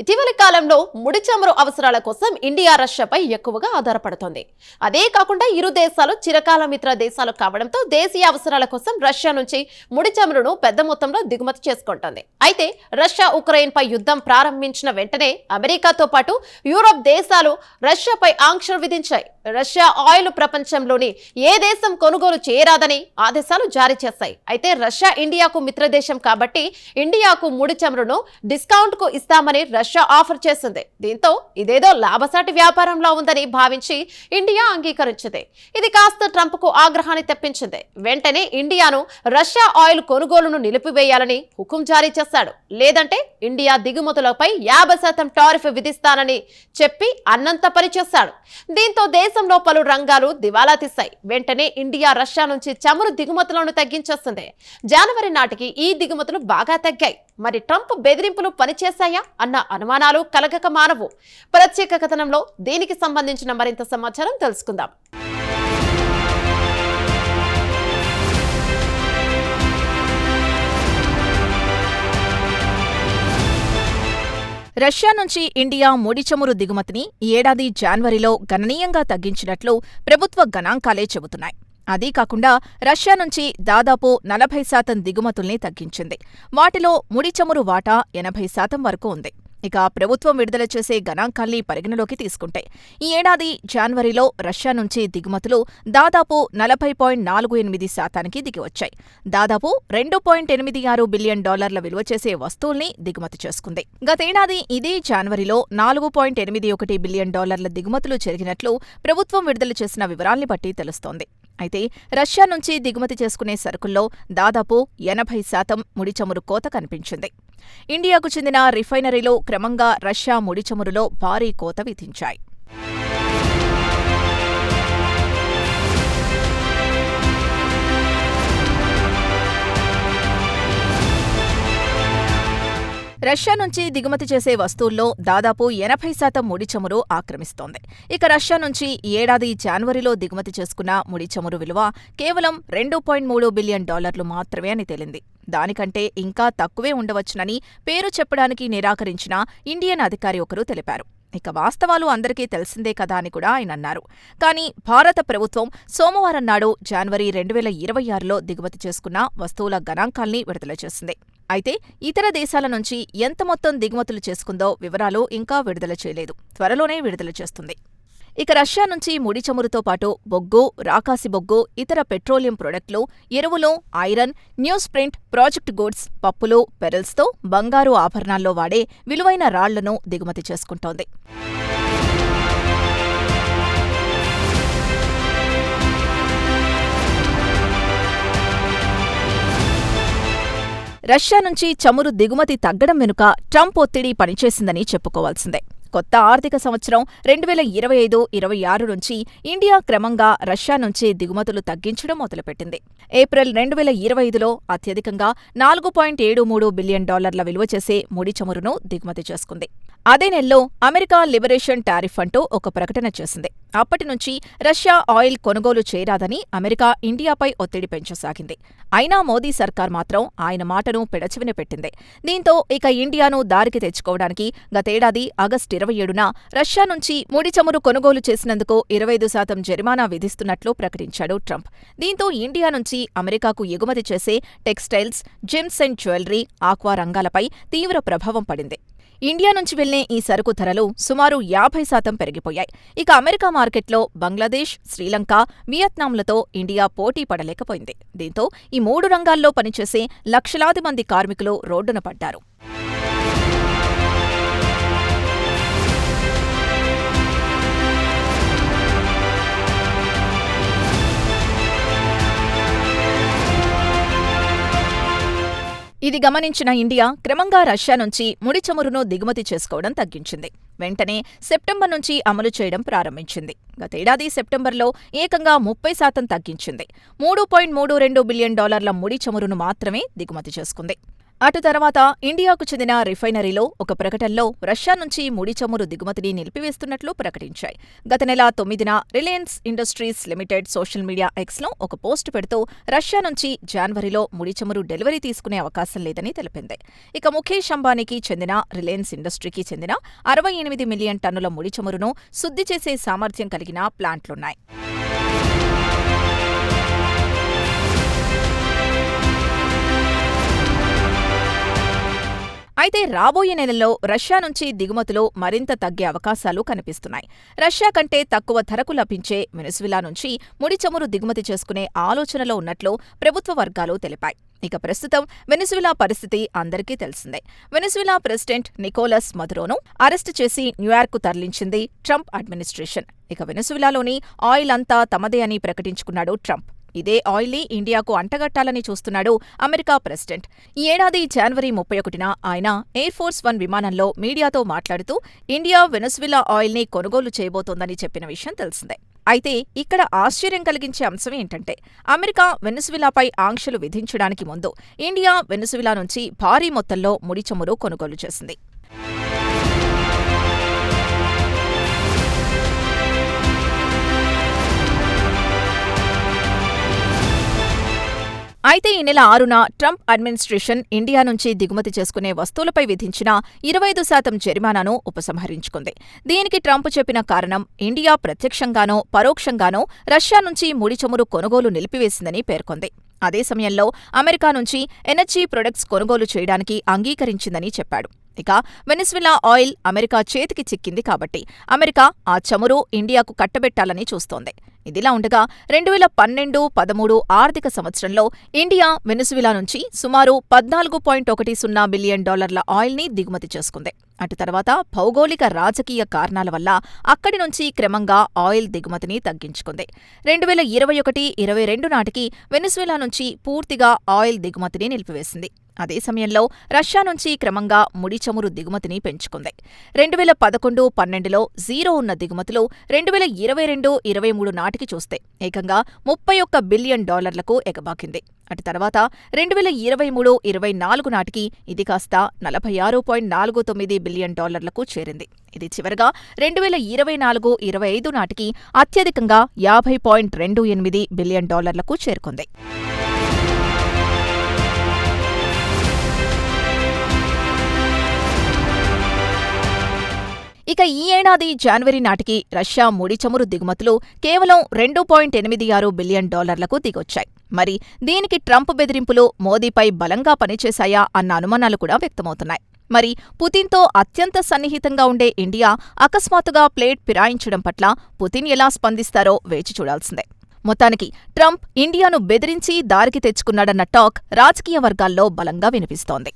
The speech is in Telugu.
ఇటీవలి కాలంలో ముడి చమురు అవసరాల కోసం ఇండియా రష్యాపై ఎక్కువగా ఆధారపడుతోంది. అదే కాకుండా ఇరు దేశాలు చిరకాల మిత్ర దేశాలు కావడంతో దేశీయ అవసరాల కోసం రష్యా నుంచి ముడి చమురును పెద్ద మొత్తంలో దిగుమతి చేసుకుంటోంది. అయితే రష్యా ఉక్రెయిన్ పై యుద్ధం ప్రారంభించిన వెంటనే అమెరికాతో పాటు యూరప్ దేశాలు రష్యాపై ఆంక్షలు విధించాయి. రష్యా ఆయిల్ ప్రపంచంలోని ఏ దేశం కొనుగోలు చేయరాదని ఆదేశాలు జారీ చేశాయి. అయితే రష్యా ఇండియాకు మిత్రదేశం కాబట్టి ఇండియాకు ముడి చమురును డిస్కౌంట్ కు ఇస్తామని రష్యా ఆఫర్ చేసింది. దీంతో ఇదేదో లాభసాటి వ్యాపారంలో ఉందని భావించి ఇండియా అంగీకరించింది. ఇది కాస్త ట్రంప్ కు ఆగ్రహాన్ని తెప్పించింది. వెంటనే ఇండియాను రష్యా ఆయిల్ కొనుగోలును నిలిపివేయాలని హుకుం జారీ చేశాడు. లేదంటే ఇండియా దిగుమతులపై 50% టారిఫ్ విధిస్తానని చెప్పి అన్నంత పని చేశాడు. దీంతో దేశంలో పలు రంగాలు దివాలా తీశాయి. వెంటనే ఇండియా రష్యా నుంచి చమురు దిగుమతులను తగ్గించేస్తుంది. జనవరి నాటికి ఈ దిగుమతులు బాగా తగ్గాయి. మరి ట్రంప్ బెదిరింపులు పనిచేశాయా అన్న అనుమానాలు కలగక మానవు. ప్రత్యేక కథనంలో దీనికి సంబంధించిన మరింత సమాచారం తెలుసుకుందాం. రష్యా నుంచి ఇండియా ముడి చమురు దిగుమతిని ఈ ఏడాది జనవరిలో గణనీయంగా తగ్గించినట్లు ప్రభుత్వ గణాంకాలే చెబుతున్నాయి. అదీ కాకుండా రష్యా నుంచి దాదాపు 40% దిగుమతుల్ని తగ్గించింది. వాటిలో ముడి చమురు వాటా 80% వరకు ఉంది. ఇక ప్రభుత్వం విడుదల చేసే గణాంకాల్ని పరిగణలోకి తీసుకుంటే ఈ ఏడాది జనవరిలో రష్యా నుంచి దిగుమతులు దాదాపు 40.48% దిగివచ్చాయి. దాదాపు $2.86 బిలియన్ విలువ చేసే వస్తువుల్ని దిగుమతి చేసుకుంది. గతేడాది ఇదే జనవరిలో $4.81 బిలియన్ దిగుమతులు జరిగినట్లు ప్రభుత్వం విడుదల చేసిన వివరాల్ని బట్టి తెలుస్తోంది. అయితే రష్యా నుంచి దిగుమతి చేసుకునే సరుకుల్లో దాదాపు 80% ముడి చమురు కోత కనిపించింది. ఇండియాకు చెందిన రిఫైనరీలు క్రమంగా రష్యా ముడి చమురులో భారీ కోత విధించాయి. రష్యా నుంచి దిగుమతి చేసే వస్తువుల్లో దాదాపు 80% ముడి చమురు ఆక్రమిస్తోంది. ఇక రష్యా నుంచి ఈ ఏడాది జనవరిలో దిగుమతి చేసుకున్న ముడి చమురు విలువ కేవలం $2.3 బిలియన్ మాత్రమే అని తేలింది. దానికంటే ఇంకా తక్కువే ఉండవచ్చునని పేరు చెప్పడానికి నిరాకరించిన ఇండియన్ అధికారి ఒకరు తెలిపారు. ఇక వాస్తవాలు అందరికీ తెలిసిందే కదా అని కూడా ఆయన అన్నారు. కానీ భారత ప్రభుత్వం సోమవారం నాడు జనవరి 2026లో దిగుమతి చేసుకున్న వస్తువుల గణాంకాల్ని విడుదల చేసింది. అయితే ఇతర దేశాల నుంచి ఎంత మొత్తం దిగుమతులు చేసుకుందో వివరాలు ఇంకా విడుదల చేయలేదు. త్వరలోనే విడుదల చేస్తుంది. ఇక రష్యా నుంచి ముడి చమురుతో పాటు బొగ్గు, రాకాసి బొగ్గు, ఇతర పెట్రోలియం ప్రొడక్టులు, ఎరువులు, iron, news print, project goods, పప్పులు, పెరల్స్తో బంగారు ఆభరణాల్లో వాడే విలువైన రాళ్లను దిగుమతి చేసుకుంటోంది. రష్యా నుంచి చమురు దిగుమతి తగ్గడం వెనుక ట్రంప్ ఒత్తిడి పనిచేసిందని చెప్పుకోవాల్సిందే. కొత్త ఆర్థిక సంవత్సరం 2025-26 నుంచి ఇండియా క్రమంగా రష్యా నుంచి దిగుమతులు తగ్గించడం మొదలుపెట్టింది. ఏప్రిల్ 2025లో అత్యధికంగా $4.73 బిలియన్ విలువ చేసే ముడి చమురును దిగుమతి చేసుకుంది. అదే నెలలో అమెరికా లిబరేషన్ టారిఫ్ అంటూ ఒక ప్రకటన చేసింది. అప్పటి నుంచి రష్యా ఆయిల్ కొనుగోలు చేయరాదని అమెరికా ఇండియాపై ఒత్తిడి పెంచసాగింది. అయినా మోదీ సర్కార్ మాత్రం ఆయన మాటను పెడచెవిన పెట్టింది. దీంతో ఇక ఇండియాను దారికి తెచ్చుకోవడానికి గతేడాది ఆగస్టు 27న రష్యా నుంచి ముడి చమురు కొనుగోలు చేసినందుకు 25% జరిమానా విధిస్తున్నట్లు ప్రకటించాడు ట్రంప్. దీంతో ఇండియా నుంచి అమెరికాకు ఎగుమతి చేసే textiles, gems and jewellery, aqua రంగాలపై తీవ్ర ప్రభావం పడింది. ఇండియా నుంచి వెళ్లే ఈ సరుకు ధరలు సుమారు 50% పెరిగిపోయాయి. ఇక అమెరికా మార్కెట్లో బంగ్లాదేశ్, శ్రీలంక, వియత్నాంలతో ఇండియా పోటీ పడలేకపోయింది. దీంతో ఈ 3 రంగాల్లో పనిచేసే లక్షలాది మంది కార్మికులు రోడ్డున పడ్డారు. ఇది గమనించిన ఇండియా క్రమంగా రష్యా నుంచి ముడి చమురును దిగుమతి చేసుకోవడం తగ్గించింది. వెంటనే సెప్టెంబర్ నుంచి అమలు చేయడం ప్రారంభించింది. గతేడాది సెప్టెంబర్లో ఏకంగా 30% తగ్గించింది. $3.32 బిలియన్ ముడి చమురును మాత్రమే దిగుమతి చేసుకుంది. అటు తర్వాత ఇండియాకు చెందిన రిఫైనరీలో ఒక ప్రకటనలో రష్యా నుంచి ముడి చమురు దిగుమతిని నిలిపివేస్తున్నట్లు ప్రకటించాయి. గత నెల 9న Reliance Industries Limited social media ఎక్స్లో ఒక పోస్టు పెడుతూ రష్యా నుంచి జనవరిలో ముడి చమురు డెలివరీ తీసుకునే అవకాశం లేదని తెలిపింది. ఇక ముఖేష్ అంబానీకి చెందిన రిలయన్స్ ఇండస్ట్రీకి చెందిన 68 మిలియన్ టన్నుల ముడి చమురును శుద్ధి చేసే సామర్థ్యం కలిగిన ప్లాంట్లున్నాయి. అయితే రాబోయే నెలల్లో రష్యా నుంచి దిగుమతులు మరింత తగ్గే అవకాశాలు కనిపిస్తున్నాయి. రష్యా కంటే తక్కువ ధరకు లభించే వెనిజులా నుంచి ముడి చమురు దిగుమతి చేసుకునే ఆలోచనలో ఉన్నట్లు ప్రభుత్వ వర్గాలు తెలిపాయి. ఇక ప్రస్తుతం వెనిజులా పరిస్థితి అందరికీ తెలిసిందే. వెనిజులా ప్రెసిడెంట్ నికోలస్ మదురోను అరెస్టు చేసి న్యూయార్క్కు తరలించింది ట్రంప్ అడ్మినిస్ట్రేషన్. ఇక వెనిజులాలోని ఆయిల్ అంతా తమదే అని ప్రకటించుకున్నాడు ట్రంప్. ఇదే ఆయిల్ని ఇండియాకు అంటగట్టాలని చూస్తున్నాడు అమెరికా ప్రెసిడెంట్. ఈ ఏడాది జనవరి 31న ఆయన ఎయిర్ ఫోర్స్ 1 విమానంలో మీడియాతో మాట్లాడుతూ ఇండియా వెనిజులా ఆయిల్ని కొనుగోలు చేయబోతోందని చెప్పిన విషయం తెలిసిందే. అయితే ఇక్కడ ఆశ్చర్యం కలిగించే అంశం ఏంటంటే అమెరికా వెనిజులాపై ఆంక్షలు విధించడానికి ముందు ఇండియా వెనిజులా నుంచి భారీ మొత్తంలో ముడి చమురు కొనుగోలు చేసింది. అయితే ఈ నెల 6న ట్రంప్ అడ్మినిస్ట్రేషన్ ఇండియా నుంచి దిగుమతి చేసుకునే వస్తువులపై విధించిన 25% జరిమానాను ఉపసంహరించుకుంది. దీనికి ట్రంప్ చెప్పిన కారణం ఇండియా ప్రత్యక్షంగానో పరోక్షంగానో రష్యా నుంచి ముడి చమురు కొనుగోలు నిలిపివేసిందని పేర్కొంది. అదే సమయంలో అమెరికా నుంచి ఎనర్జీ ప్రొడక్ట్స్ కొనుగోలు చేయడానికి అంగీకరించిందని చెప్పాడు. ఇక వెనిజులా ఆయిల్ అమెరికా చేతికి చిక్కింది కాబట్టి అమెరికా ఆ చమురు ఇండియాకు కట్టబెట్టాలని చూస్తోంది. ఇదిలా ఉండగా 2012-13 ఆర్థిక సంవత్సరంలో ఇండియా వెనిజులా నుంచి సుమారు $14.10 బిలియన్ ఆయిల్ని దిగుమతి చేసుకుంది. అటు తర్వాత భౌగోళిక రాజకీయ కారణాల వల్ల అక్కడి నుంచి క్రమంగా ఆయిల్ దిగుమతిని తగ్గించుకుంది. 2021-22 నాటికి వెనిజులా నుంచి పూర్తిగా ఆయిల్ దిగుమతిని నిలిపివేసింది. అదే సమయంలో రష్యా నుంచి క్రమంగా ముడి చమురు దిగుమతిని పెంచుకుంది. 2011-12లో జీరో ఉన్న దిగుమతులు 2022-23 నాటికి చూస్తే ఏకంగా $31 బిలియన్ ఎగబాకింది. అటు తర్వాత 2023-24 నాటికి ఇది కాస్త $46.49 బిలియన్ చేరింది. ఇది చివరగా 2024-25 నాటికి అత్యధికంగా $50.28 బిలియన్ చేరుకుంది. ఇక ఈ ఏడాది జనవరి నాటికి రష్యా ముడి చమురు దిగుమతులు కేవలం $2.86 బిలియన్ దిగొచ్చాయి. మరి దీనికి ట్రంప్ బెదిరింపులు మోదీపై బలంగా పనిచేశాయా అన్న అనుమానాలు కూడా వ్యక్తమవుతున్నాయి. మరి పుతిన్తో అత్యంత సన్నిహితంగా ఉండే ఇండియా అకస్మాత్తుగా ప్లేట్ ఫిరాయించడం పట్ల పుతిన్ ఎలా స్పందిస్తారో వేచి చూడాల్సిందే. మొత్తానికి ట్రంప్ ఇండియాను బెదిరించి దారికి తెచ్చుకున్నాడన్న టాక్ రాజకీయ వర్గాల్లో బలంగా వినిపిస్తోంది.